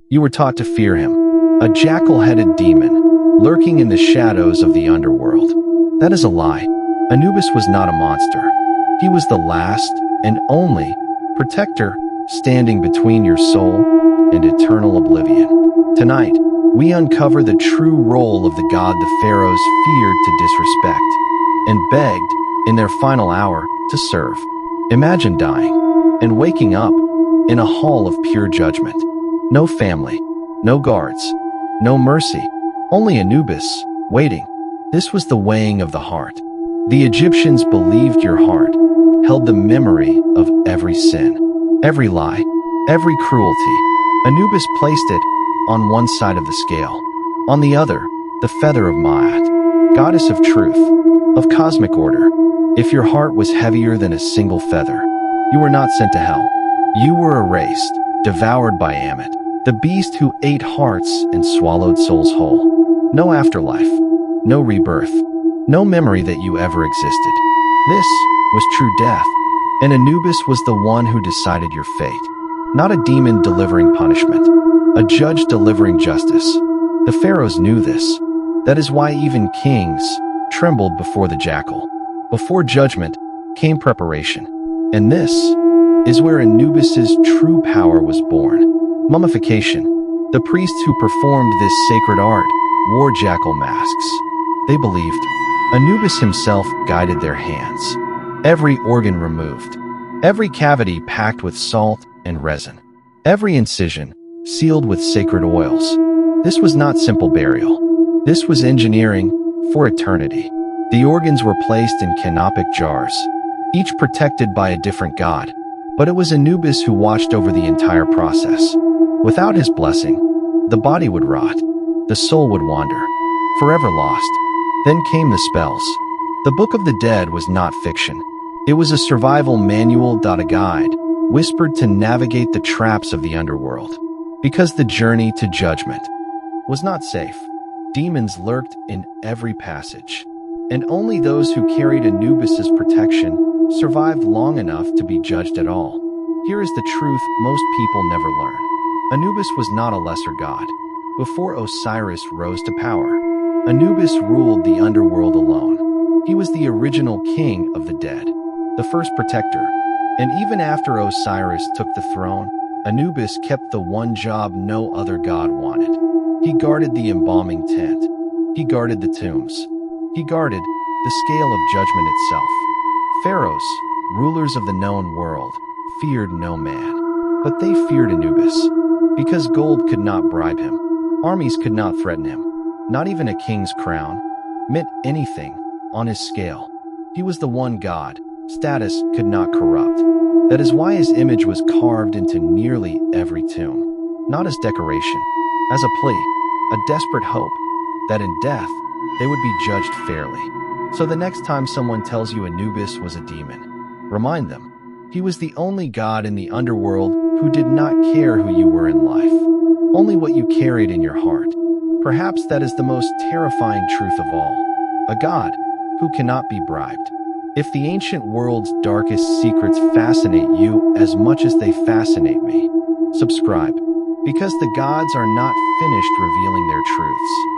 You were taught to fear him, a jackal-headed demon, lurking in the shadows of the underworld. That is a lie. Anubis was not a monster. He was the last and only protector standing between your soul and eternal oblivion. Tonight, we uncover the true role of the god the pharaohs feared to disrespect and begged, in their final hour, to serve. Imagine dying and waking up in a hall of pure judgment. No family, no guards, no mercy, only Anubis, waiting. This was the weighing of the heart. The Egyptians believed your heart held the memory of every sin, every lie, every cruelty. Anubis placed it on one side of the scale. On the other, the feather of Maat, goddess of truth, of cosmic order. If your heart was heavier than a single feather, you were not sent to hell. You were erased, devoured by Ammit, the beast who ate hearts and swallowed souls whole. No afterlife, no rebirth, no memory that you ever existed. This was true death, and Anubis was the one who decided your fate. Not a demon delivering punishment, a judge delivering justice. The pharaohs knew this. That is why even kings trembled before the jackal. Before judgment came preparation. And this is where Anubis's true power was born. Mummification. The priests who performed this sacred art wore jackal masks. They believed Anubis himself guided their hands. Every organ removed, every cavity packed with salt and resin, every incision sealed with sacred oils. This was not simple burial. This was engineering for eternity. The organs were placed in canopic jars, each protected by a different god. But it was Anubis who watched over the entire process. Without his blessing, the body would rot, the soul would wander, forever lost. Then came the spells. The Book of the Dead was not fiction. It was a survival manual, a guide, whispered to navigate the traps of the underworld. Because the journey to judgment was not safe. Demons lurked in every passage. And only those who carried Anubis's protection survived long enough to be judged at all. Here is the truth most people never learn. Anubis was not a lesser god. Before Osiris rose to power, Anubis ruled the underworld alone. He was the original king of the dead, the first protector. And even after Osiris took the throne, Anubis kept the one job no other god wanted. He guarded the embalming tent. He guarded the tombs. He guarded the scale of judgment itself. Pharaohs, rulers of the known world, feared no man. But they feared Anubis. Because gold could not bribe him. Armies could not threaten him. Not even a king's crown meant anything on his scale. He was the one god status could not corrupt. That is why his image was carved into nearly every tomb. Not as decoration, as a plea, a desperate hope that in death they would be judged fairly. So the next time someone tells you Anubis was a demon, remind them, he was the only god in the underworld who did not care who you were in life, only what you carried in your heart. Perhaps that is the most terrifying truth of all. A god who cannot be bribed. If the ancient world's darkest secrets fascinate you as much as they fascinate me, subscribe, because the gods are not finished revealing their truths.